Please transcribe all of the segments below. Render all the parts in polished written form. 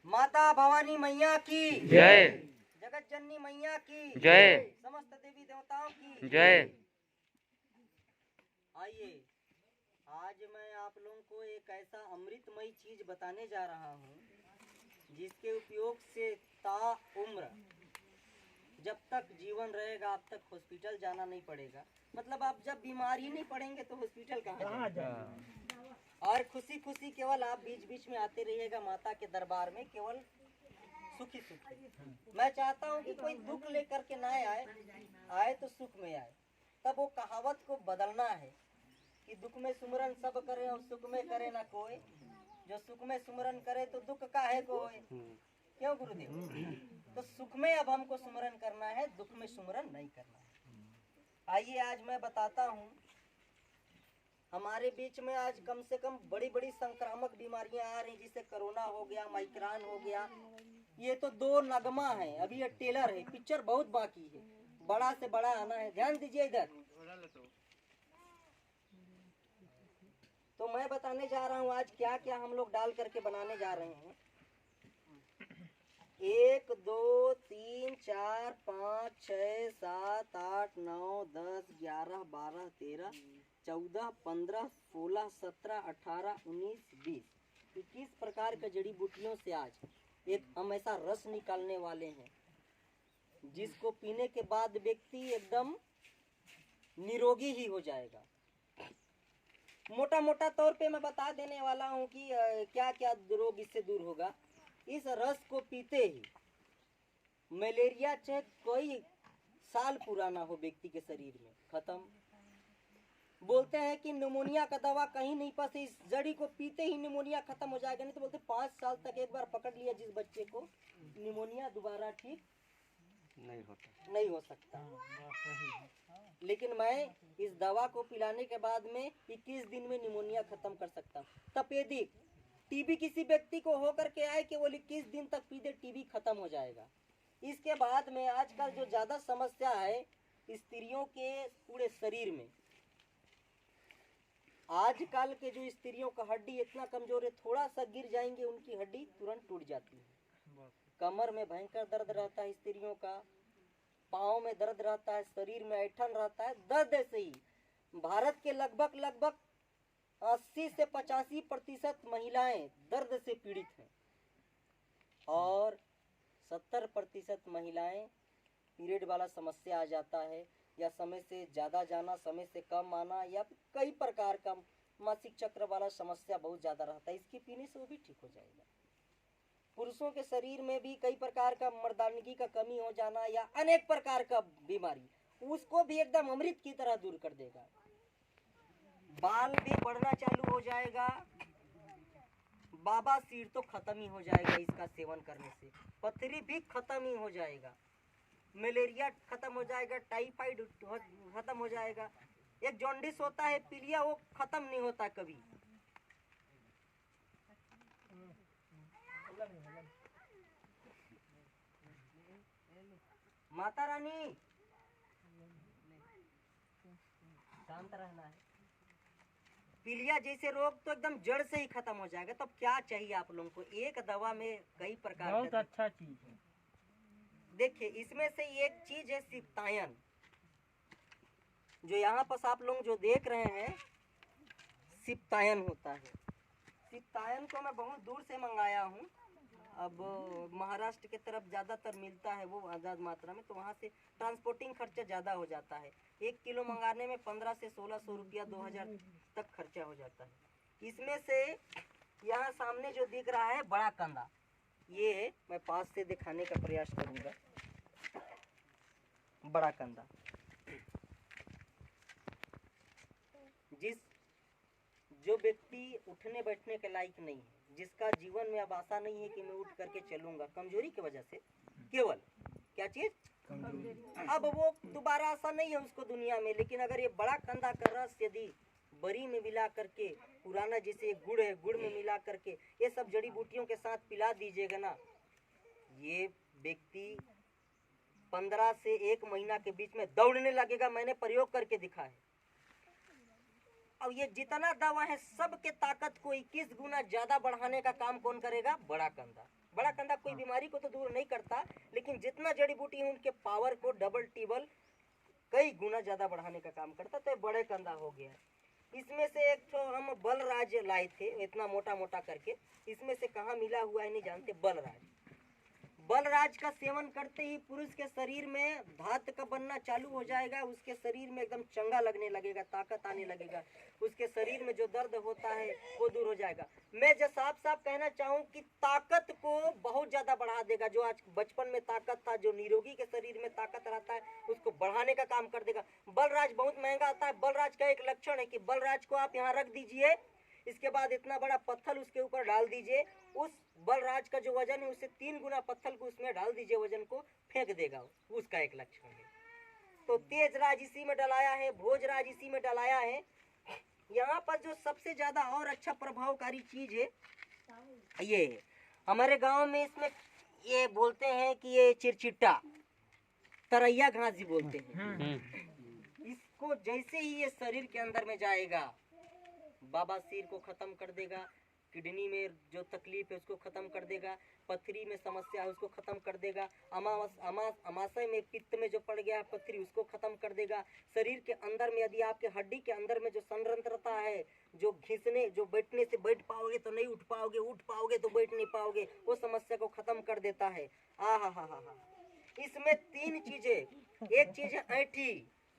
माता भवानी मैया की जय। जगत जननी मैया की जय। समस्त देवी देवताओं की जय। आइए, आज मैं आप लोगों को एक ऐसा अमृतमयी चीज बताने जा रहा हूँ जिसके उपयोग से ता उम्र जब तक जीवन रहेगा आप तक हॉस्पिटल जाना नहीं पड़ेगा। मतलब आप जब बीमार ही नहीं पड़ेंगे तो हॉस्पिटल कहाँ जाएंगे। और खुशी खुशी केवल आप बीच बीच में आते रहिएगा माता के दरबार में, केवल सुखी सुखी। मैं चाहता हूँ कि कोई दुख लेकर के ना आए तो सुख में आए। तब वो कहावत को बदलना है कि दुख में सुमरन सब करे और सुख में करे ना कोई। जो सुख में सुमरन करे तो दुख काहे को होए। क्यों गुरुदेव? तो सुख में अब हमको सुमरन करना है, दुख में सुमरन नहीं करना है। आइए, आज मैं बताता हूँ। हमारे बीच में आज कम से कम बड़ी बड़ी संक्रामक बीमारियां आ रही, जिसे कोरोना हो गया, माइग्रेन हो गया। ये तो दो नगमा है, अभी ये टेलर है, पिक्चर बहुत बाकी है, बड़ा से बड़ा आना है। ध्यान दीजिए इधर। तो मैं बताने जा रहा हूँ आज क्या क्या हम लोग डाल करके बनाने जा रहे हैं। 1 2 3 4 5 6 7 8 9 10 11 12 13 14 15 16 17 18 19 20 21 प्रकार के जड़ी बूटियों से आज एक हम ऐसा रस निकालने वाले हैं जिसको पीने के बाद व्यक्ति एकदम निरोगी ही हो जाएगा। मोटा मोटा तौर पे मैं बता देने वाला हूँ कि क्या क्या रोग इससे दूर होगा। इस रस को पीते ही मलेरिया चाहे कोई साल पुराना हो व्यक्ति के शरीर में खत्म। बोलते हैं कि निमोनिया का दवा कहीं नहीं पास, इस जड़ी को पीते ही निमोनिया खत्म हो जाएगा। नहीं तो बोलते 5 साल तक एक बार पकड़ लिया जिस बच्चे को, निमोनिया दोबारा ठीक नहीं हो सकता। लेकिन मैं इस दवा को पिलाने के बाद में 21 दिन में निमोनिया खत्म कर सकता हूँ। तपेदिक टीबी किसी व्यक्ति को होकर के आए कि वो 21 दिन तक पी दे, टीबी खत्म हो जाएगा। इसके बाद में आजकल जो ज्यादा समस्या है स्त्रियों के पूरे शरीर में, आजकल के जो स्त्रियों का हड्डी इतना कमजोर है, थोड़ा सा गिर जाएंगे उनकी हड्डी तुरंत टूट जाती है। कमर में भयंकर दर्द रहता है स्त्रियों का, पाँव में दर्द रहता है, शरीर में ऐठन रहता है। दर्द ऐसे ही भारत के लगभग 80 से 85% महिलाएं दर्द से पीड़ित हैं और 70% महिलाएं पीरियड वाला समस्या आ जाता है, या समय से ज़्यादा जाना, समय से कम आना, या कई प्रकार का मासिक चक्र वाला समस्या बहुत ज़्यादा रहता है। इसकी पीने से वो भी ठीक हो जाएगा। पुरुषों के शरीर में भी कई प्रकार का मर्दानगी का कमी हो जाना या अनेक प्रकार का बीमारी, उसको भी एकदम अमृत की तरह दूर कर देगा। बाल भी बढ़ना चालू हो जाएगा, बाबा सिर तो खत्म ही हो जाएगा इसका सेवन करने से, पथरी भी खत्म ही हो जाएगा, मलेरिया खत्म हो जाएगा, टाइफाइड खत्म हो जाएगा। एक जॉन्डिस होता है पीलिया, वो खत्म नहीं होता कभी। माता रानी शांत रहना है। पीलिया जैसे रोग तो एकदम जड़ से ही खत्म हो जाएगा। तो क्या चाहिए आप लोगों को? एक दवा में कई प्रकार, बहुत अच्छा चीज है। देखिए, इसमें से एक चीज है सिप्तायन, जो यहाँ पर आप लोग जो देख रहे हैं सिप्तायन होता है। सिप्तायन को मैं बहुत दूर से मंगाया हूँ। अब महाराष्ट्र के तरफ ज़्यादातर मिलता है वो आज़ाद मात्रा में, तो वहाँ से ट्रांसपोर्टिंग खर्चा ज़्यादा हो जाता है। 1 किलो मंगाने में 1500 से 1600 रुपया 2000 तक खर्चा हो जाता है। इसमें से यहाँ सामने जो दिख रहा है बड़ा कंदा, ये मैं पास से दिखाने का प्रयास करूँगा। बड़ा कंदा जो व्यक्ति उठने बैठने के लायक नहीं है, जिसका जीवन में अब आशा नहीं है कि मैं उठ करके चलूंगा, कमजोरी की वजह से, केवल क्या चीज अब वो दोबारा आशा नहीं है उसको दुनिया में। लेकिन अगर ये बड़ा कंदा का रस यदि बरी में मिला करके, पुराना जैसे गुड़ है, गुड़ में मिला करके ये सब जड़ी बूटियों के साथ पिला दीजिएगा ना, ये व्यक्ति 15 से 1 महीना के बीच में दौड़ने लगेगा। मैंने प्रयोग करके दिखा है। अब ये जितना दवा है सबके ताकत को 21 गुना ज्यादा बढ़ाने का काम कौन करेगा? बड़ा कंदा। बड़ा कंधा कोई बीमारी को तो दूर नहीं करता, लेकिन जितना जड़ी बूटी है उनके पावर को डबल टिबल कई गुना ज्यादा बढ़ाने का काम करता। तो बड़े कंधा हो गया। इसमें से एक तो हम बलराज लाए थे, इतना मोटा मोटा करके। इसमें से कहाँ मिला हुआ है नहीं जानते। बलराज, बलराज का सेवन करते ही पुरुष के शरीर में धात का बनना चालू हो जाएगा। उसके शरीर में एकदम चंगा लगने लगेगा, ताकत आने लगेगा। उसके शरीर में जो दर्द होता है वो दूर हो जाएगा। मैं जो साफ साफ कहना चाहूँ कि ताकत को बहुत ज्यादा बढ़ा देगा। जो आज बचपन में ताकत था, जो निरोगी के शरीर में ताकत रहता है, उसको बढ़ाने का काम कर देगा। बलराज बहुत महंगा आता है। बलराज का एक लक्षण है कि बलराज को आप यहाँ रख दीजिए, इसके बाद इतना बड़ा पत्थर उसके ऊपर डाल दीजिए, उस बलराज का जो वजन है उससे 3 गुना पत्थर को उसमें डाल दीजिए, वजन को फेंक देगा। उसका एक लक्षण है। तो तेजराज इसी में डलाया है, भोजराज इसी में डलाया है। यहाँ पर जो सबसे ज्यादा और अच्छा प्रभावकारी चीज है ये है, हमारे गांव में इसमें ये बोलते हैं कि ये चिरचिट्टा, तरैया घास जी बोलते हैं। इसको जैसे ही ये शरीर के अंदर में जाएगा, बवासीर को खत्म कर देगा, किडनी में जो तकलीफ है उसको खत्म कर देगा, पथरी में समस्या है उसको खत्म कर देगा, अमाशय में पित्त में जो पड़ गया है पथरी उसको खत्म कर देगा। शरीर के अंदर में यदि आपके हड्डी के अंदर में जो संरंध्रता है, जो घिसने, जो बैठने से बैठ पाओगे तो नहीं उठ पाओगे, उठ पाओगे तो बैठ नहीं पाओगे, वो समस्या को खत्म कर देता है। हा। इसमें 3 चीजें, एक चीज है ऐठी,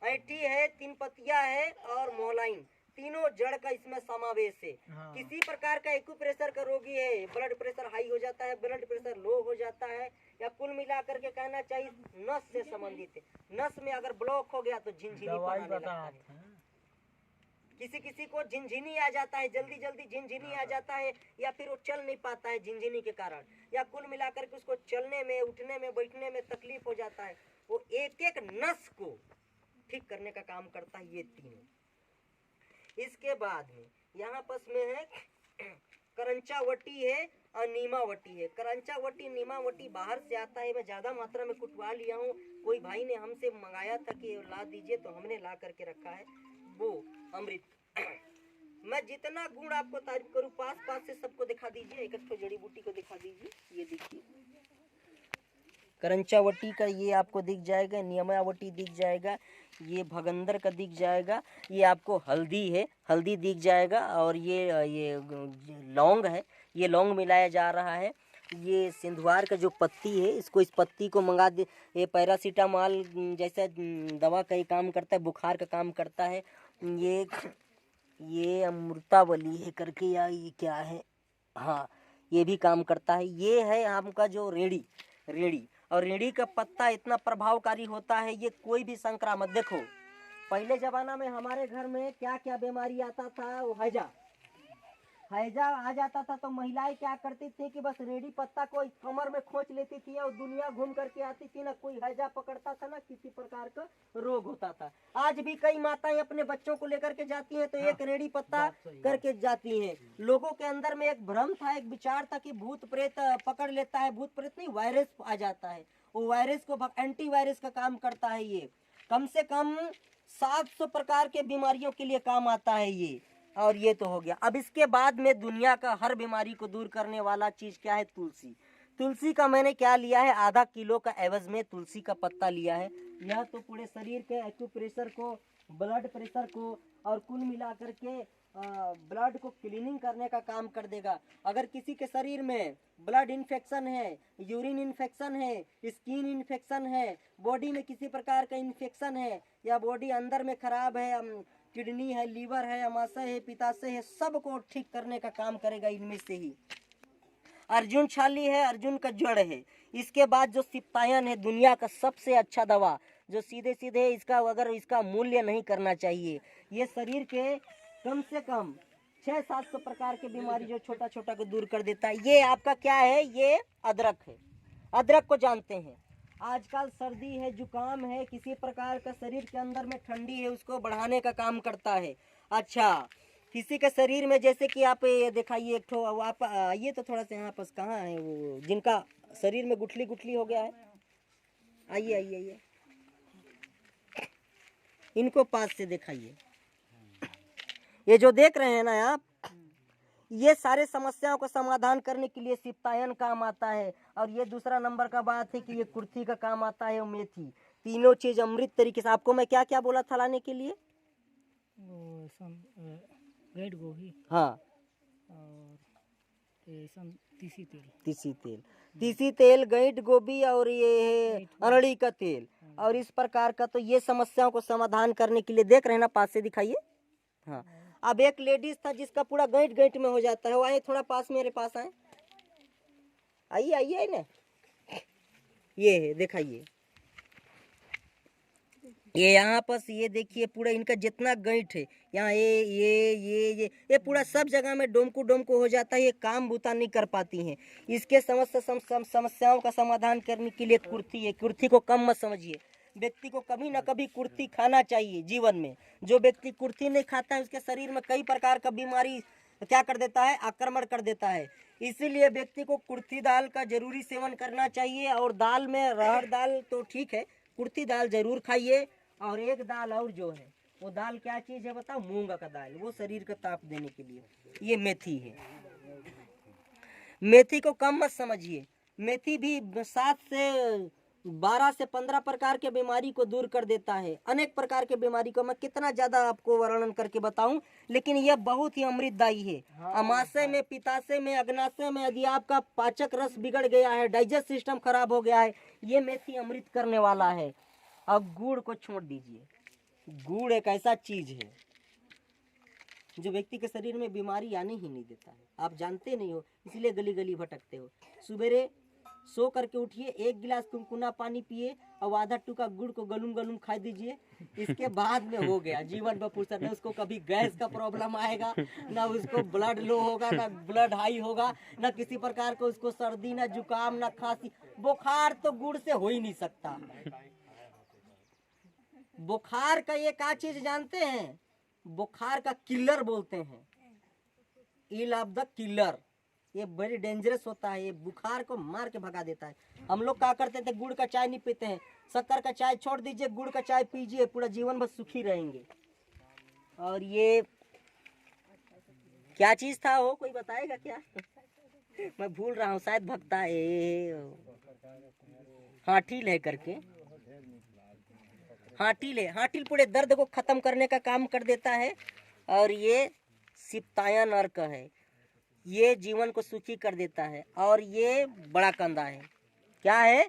ऐठी है, 3 पतिया है और मोलाइन, तीनों जड़ का इसमें समावेश है। किसी प्रकार का एक्यूप्रेशर का रोगी है, ब्लड प्रेशर हाई हो जाता है, ब्लड प्रेशर लो हो जाता है, या कुल मिलाकर के कहना चाहिए नस से संबंधित है। नस में अगर ब्लॉक हो गया तो झिनझिनी आने लगता है। किसी को झिनझिनी आ जाता है, जल्दी जल्दी झिनझिनी आ जाता है, या फिर वो चल नहीं पाता है झिनझिनी के कारण, या कुल मिलाकर के उसको चलने में, उठने में, बैठने में तकलीफ हो जाता है। वो एक एक नस को ठीक करने का काम करता है ये तीनों। इसके बाद में यहाँ पास में है करंचावटी है और नीमावटी है। करंचावटी नीमावटी बाहर से आता है, मैं ज्यादा मात्रा में कुटवा लिया हूँ। कोई भाई ने हमसे मंगाया था कि ला दीजिए, तो हमने ला करके रखा है वो अमृत। मैं जितना गुण आपको तारीफ करूँ, पास से सबको दिखा दीजिए, एक जड़ी बूटी को दिखा दीजिए। ये देखिए करंचावटी का ये आपको दिख जाएगा, नियमावटी दिख जाएगा, ये भगंदर का दिख जाएगा, ये आपको हल्दी है, हल्दी दिख जाएगा, और ये लौंग है, ये लौंग मिलाया जा रहा है। ये सिंधुआर का जो पत्ती है, इसको, इस पत्ती को मंगा दे। ये पैरासीटामॉल जैसा दवा का ही काम करता है, बुखार का काम करता है। ये अमृतावली है करके, या ये क्या है, हाँ ये भी काम करता है। ये है आपका जो रेड़ी, और रेड़ी का पत्ता इतना प्रभावकारी होता है, ये कोई भी संक्रामक, देखो पहले जमाना में हमारे घर में क्या क्या बीमारी आता था, वो हैजा आ जाता था, तो महिलाएं क्या करती थी कि बस रेडी पत्ता को कमर में खोच लेती थी और दुनिया घूम करके आती थी, ना कोई हैजा पकड़ता था, ना किसी प्रकार का रोग होता था। आज भी कई माताएं अपने बच्चों को लेकर के जाती हैं तो एक रेडी पत्ता करके जाती हैं। लोगों के अंदर में एक भ्रम था, एक विचार था कि भूत प्रेत पकड़ लेता है, भूत प्रेत नहीं, वायरस आ जाता है। वो वायरस को एंटी वायरस का काम करता है। ये कम से कम 700 प्रकार के बीमारियों के लिए काम आता है ये। और ये तो हो गया। अब इसके बाद में दुनिया का हर बीमारी को दूर करने वाला चीज क्या है, तुलसी। तुलसी का मैंने क्या लिया है, आधा किलो का एवज में तुलसी का पत्ता लिया है। यह तो पूरे शरीर के एक्यूप्रेशर को, ब्लड प्रेशर को, और कुल मिलाकर के ब्लड को क्लीनिंग करने का काम कर देगा। अगर किसी के शरीर में ब्लड इन्फेक्शन है, यूरिन इन्फेक्शन है, स्किन इन्फेक्शन है, बॉडी में किसी प्रकार का इन्फेक्शन है, या बॉडी अंदर में खराब है, किडनी है, लीवर है, अमाशय है, पित्ताशय है, सबको ठीक करने का काम करेगा इनमें से ही। अर्जुन छाली है, अर्जुन का जड़ है। इसके बाद जो सिप्तायन है, दुनिया का सबसे अच्छा दवा, जो सीधे सीधे इसका अगर इसका मूल्य नहीं करना चाहिए, ये शरीर के कम से कम 600-700 प्रकार के बीमारी जो छोटा छोटा को दूर कर देता है। ये आपका क्या है, ये अदरक है। अदरक को जानते हैं, आजकल सर्दी है, जुकाम है, किसी प्रकार का शरीर के अंदर में ठंडी है, उसको बढ़ाने का काम करता है। अच्छा, किसी के शरीर में जैसे कि आप ये दिखाइए, एक ठो आप आइए तो थोड़ा सा यहाँ पास, कहाँ है वो जिनका शरीर में गुठली गुठली हो गया है, आइए आइए आइए, इनको पास से दिखाइए। ये जो देख रहे हैं ना आप, ये सारे समस्याओं का समाधान करने के लिए सिप्तायन काम आता है। और ये दूसरा नंबर का बात है कि ये कुर्थी का काम आता है और मेथी। तीनों चीज अमृत तरीके से। आपको मैं क्या क्या बोला था लाने के लिए? वो रेड गोभी हाँ, और तीसी तेल। तीसी तेल, गैंट गोभी और ये है अरड़ी का तेल और इस प्रकार का। तो ये समस्याओं को समाधान करने के लिए देख रहे हैं ना, पास से दिखाइए। हाँ, अब एक लेडीज था जिसका पूरा गैंट गैंट में हो जाता है, वो आए थोड़ा पास, मेरे पास आए, आइए आइए ना, ये है दिखाइए, ये यहाँ पर ये देखिए पूरा इनका जितना गैंट है यहाँ, ये पूरा सब जगह में डोमकू डोमकू हो जाता है। ये काम बूता नहीं कर पाती हैं। इसके समस्याओं का समाधान करने के लिए कुर्थी है। कुर्थी को कम मत समझिए। व्यक्ति को कभी ना कभी कुर्थी खाना चाहिए जीवन में। जो व्यक्ति कुर्थी नहीं खाता है उसके शरीर में कई प्रकार का बीमारी क्या कर देता है, आक्रमण कर देता है। इसीलिए व्यक्ति को कुर्थी दाल का जरूरी सेवन करना चाहिए। और दाल में अरहर दाल तो ठीक है, कुर्थी दाल जरूर खाइए। और एक दाल और जो है वो दाल क्या चीज है बताओ? मूंग का दाल। वो शरीर का ताप देने के लिए। ये मेथी है। मेथी को कम मत समझिए। मेथी भी 7 से 12 से 15 प्रकार के बीमारी को दूर कर देता है। अनेक प्रकार के बीमारी को मैं कितना ज्यादा आपको वर्णन करके बताऊं, लेकिन यह बहुत ही अमृतदायी है। अमाशय में, पित्ताशय में, अग्नाशय में यदि आपका पाचक रस बिगड़ गया है, डाइजेस्ट सिस्टम खराब हो गया है, ये मेथी अमृत करने वाला है। अब गुड़ को छोड़ दीजिए। गुड़ एक ऐसा चीज है जो व्यक्ति के शरीर में बीमारी आने ही नहीं देता है। आप जानते नहीं हो, इसलिए गली गली भटकते हो। सुबेरे सो करके उठिए, 1 गिलास कुनकुना पानी पिए और आधा टुका गुड़ को गलूम गलूम खा दीजिए। इसके बाद में हो गया जीवन में फुर्सत। न उसको कभी गैस का प्रॉब्लम आएगा, ना उसको ब्लड लो होगा, ना ब्लड हाई होगा, ना किसी प्रकार को उसको सर्दी, ना जुकाम, ना खांसी। बुखार तो गुड़ से हो ही नहीं सकता। बुखार का ये क्या चीज जानते हैं? बुखार का किलर बोलते हैं, इल ऑफ द किलर। ये बड़ी डेंजरस होता है, ये बुखार को मार के भगा देता है। हम लोग क्या करते थे, गुड़ का चाय नहीं पीते हैं। शक्कर का चाय छोड़ दीजिए, गुड़ का चाय पीजिए, पूरा जीवन भर सुखी रहेंगे। और ये क्या चीज था वो, कोई बताएगा क्या? मैं भूल रहा हूँ, शायद भक्ता है, हाथील है करके। हाथील पूरे दर्द को खत्म करने का काम कर देता है। और ये सिप्तायन अर्क है, ये जीवन को सुखी कर देता है। और ये बड़ा कंदा है। क्या है?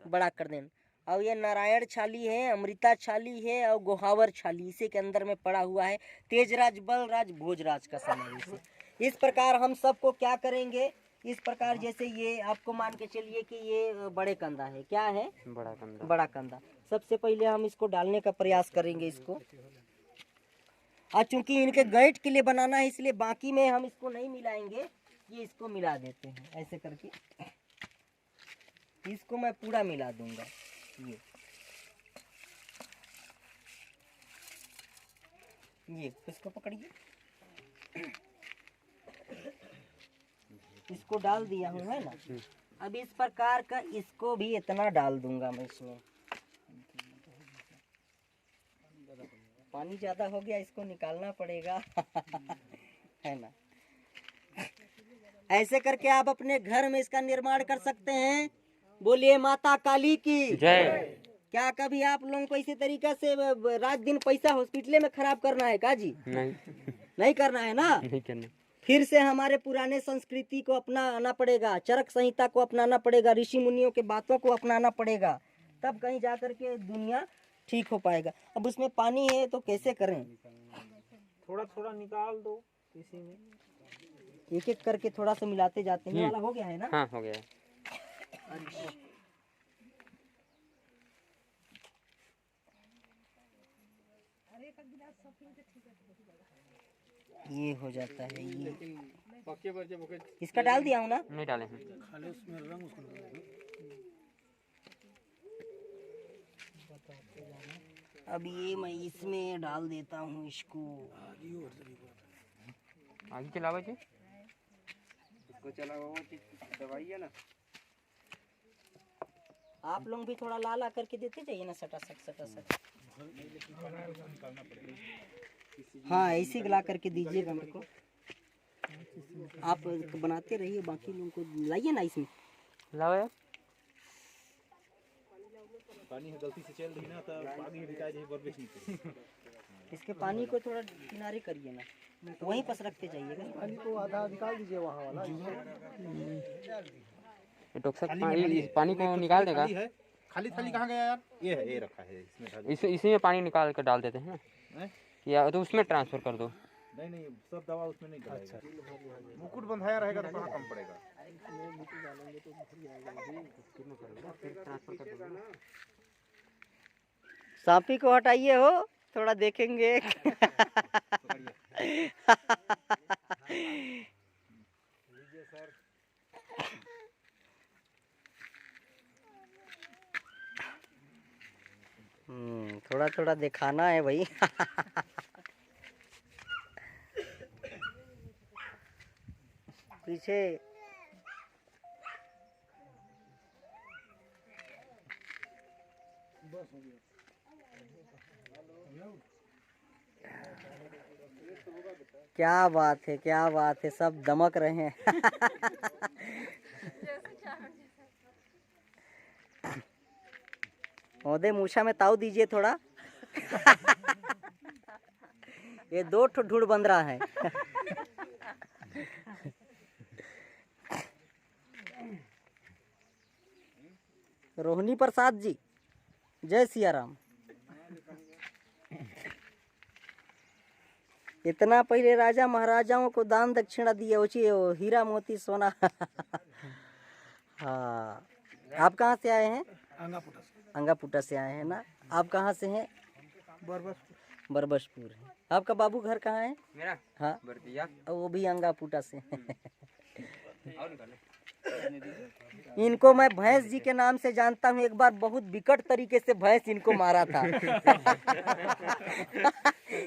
बड़ा कंदा। और ये नारायण छाली है, अमृता छाली है और गोहावर छाली इसी के अंदर में पड़ा हुआ है। तेजराज, बलराज, भोजराज का समावेश है। इस प्रकार हम सबको क्या करेंगे, इस प्रकार जैसे ये आपको मान के चलिए कि ये बड़े कंदा है। क्या है? बड़ा कंदा। सबसे पहले हम इसको डालने का प्रयास करेंगे इसको। और चूंकि इनके गैंट के लिए बनाना है इसलिए बाकी में हम इसको नहीं मिलाएंगे, ये इसको मिला देते हैं ऐसे करके। इसको मैं पूरा मिला दूंगा। ये इसको पकड़िए, इसको डाल दिया हूँ, है ना। अब इस प्रकार का इसको भी इतना डाल दूंगा मैं इसमें। पानी ज्यादा हो गया, इसको निकालना पड़ेगा। है ना। ऐसे करके आप अपने घर में इसका निर्माण कर सकते हैं। बोलिए माता काली की जय। क्या कभी आप लोगों को इसी तरीका से रात दिन पैसा हॉस्पिटल में खराब करना है का जी? नहीं करना है ना। नहीं करना। फिर से हमारे पुराने संस्कृति को अपनाना पड़ेगा, चरक संहिता को अपनाना पड़ेगा, ऋषि मुनियों के बातों को अपनाना पड़ेगा, तब कहीं जाकर के दुनिया ठीक हो पाएगा। अब उसमें पानी है तो कैसे करें? थोड़ा थोड़ा निकाल दो इसी में, एक एक करके थोड़ा सा मिलाते जाते हैं। ये वाला हो गया है ना? हाँ हो गया। ये हो जाता है। ये इसका डाल दिया हूँ ना? नहीं डाले हैं। अब ये मैं इसमें डाल देता हूँ इसको। आगे चलावा जी, इसको चलावा, वो दवाई है ना। आप लोग भी थोड़ा लाला करके देते जाइए ना, सटा सट। हाँ ऐसे गला करके दीजिएगा मेरे को। आप बनाते रहिए, बाकी लोगों को लाइए ना इसमें। लाओ यार। पानी गलती से चल रही ना तो पानी रिटाइज है बरबेश नहीं। इसके पानी को थोड़ा किनारे करिए ना, वहीं पर रखते जाइएगा। पानी को आधा निकाल दीजिए वहाँ वाला। डॉक्टर साहब पानी को निकाल देगा। खाली थाली कहाँ गया यार? ये है, ये रखा है इसमें। इसी में पानी निकाल कर डाल देते हैं हैं? या तो उसमें ट्रांसफर कर दो। नहीं नहीं, सब दवा उसमें नहीं डालेगा। मुकुट बंधाया रहेगा तो कहाँ कम पड़ेगा। सांपी को हटाइए हो, थोड़ा देखेंगे। थोड़ा थोड़ा दिखाना है भाई। पीछे क्या बात है, क्या बात है, सब दमक रहे हैं। महोदय मूछा में ताव दीजिए थोड़ा। ये 2 ठो ढूढ़ बंद रहा है। रोहिणी प्रसाद जी, जय सिया राम। इतना पहले राजा महाराजाओं को दान दक्षिणा दिए, हीरा मोती सोना। हाँ, आप कहाँ से आए हैं? अंगापुटा से आए हैं ना। आप कहाँ से हैं? बरबसपुर है। आपका बाबू घर कहाँ है? मेरा हाँ, बर्दिया। वो भी अंगापुटा से। इनको मैं भैंस जी के नाम से जानता हूँ। एक बार बहुत विकट तरीके से भैंस इनको मारा था।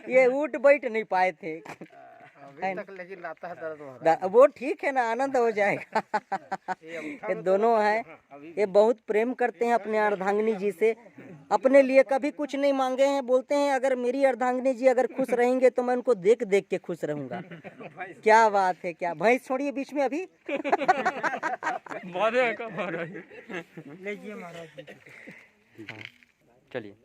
ये उठ बैठ नहीं पाए थे। तक लेकिन लाता है दर्द। वो ठीक है ना, आनंद हो जाएगा। ये दोनों हैं, ये बहुत प्रेम करते हैं अपने अर्धांगिनी जी से। अपने लिए कभी कुछ नहीं मांगे हैं। बोलते हैं अगर मेरी अर्धांगिनी जी अगर खुश रहेंगे तो मैं उनको देख देख के खुश रहूंगा। क्या बात है, क्या। भैंस छोड़िए बीच में अभी। लीजिए महाराज। चलिए।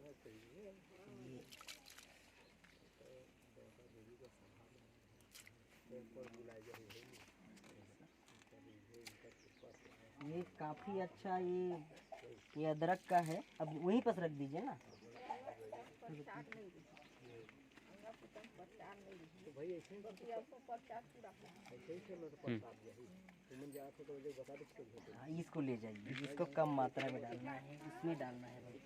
ये काफी अच्छा, ये अदरक का है। अब वहीं पर रख दीजिए ना। इसको ले जाइए, इसको कम मात्रा में डालना है, इसमें डालना है भाई।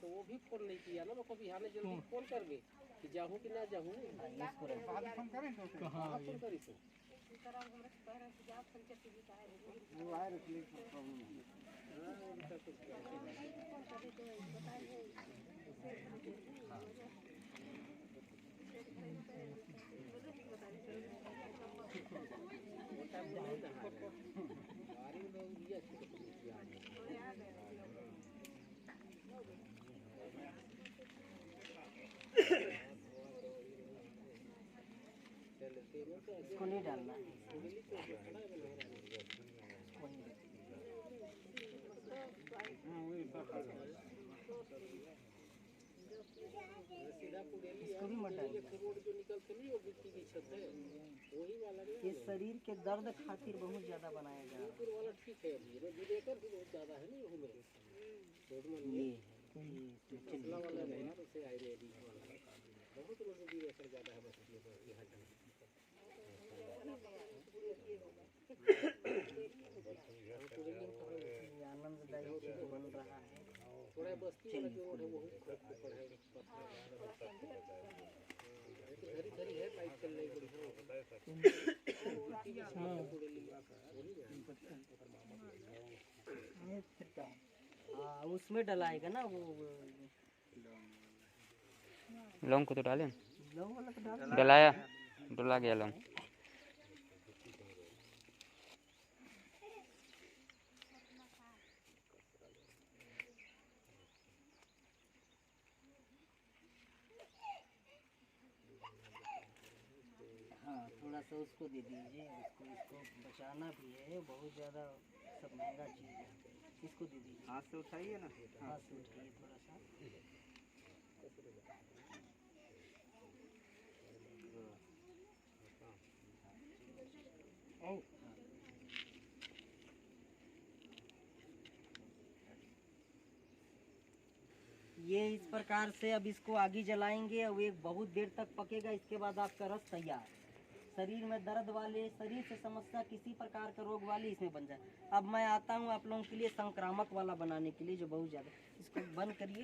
तो वो भी फोन नहीं किया ना, मैं को बिहार जल्दी फोन कर बे कि जाहूं कि ना जाहूं। फोन करें तो कहां फोन करी तो इसको नहीं डालना है। इसको भी मत डालिए। ये शरीर के दर्द खातिर बहुत ज्यादा बनाया जा रहा है। आनंददायक चीज बन रहा है। थोड़ा बस्ती वाला जो रोड है वो घरी घरी है, लाइट चल रही बड़ी। उसमें डलाएगा ना वो लौंग को तो डाले लौंग वाला तो डाल डलाया डला गया लौंग। हाँ थोड़ा सा उसको दे दीजिए, उसको इसको बचाना भी है, बहुत ज़्यादा सब महंगा चीज़ है, इसको दे दीजिए। हाथ से उठाइए ना। हाथ से उठाइए थोड़ा सा। ये इस प्रकार से अब इसको आगे जलाएंगे और एक बहुत देर तक पकेगा। इसके बाद आपका रस तैयार। शरीर में दर्द वाले, शरीर से समस्या किसी प्रकार का रोग वाले इसमें बन जाए। अब मैं आता हूँ आप लोगों के लिए संक्रामक वाला बनाने के लिए, जो बहुत ज़्यादा। इसको बंद करिए।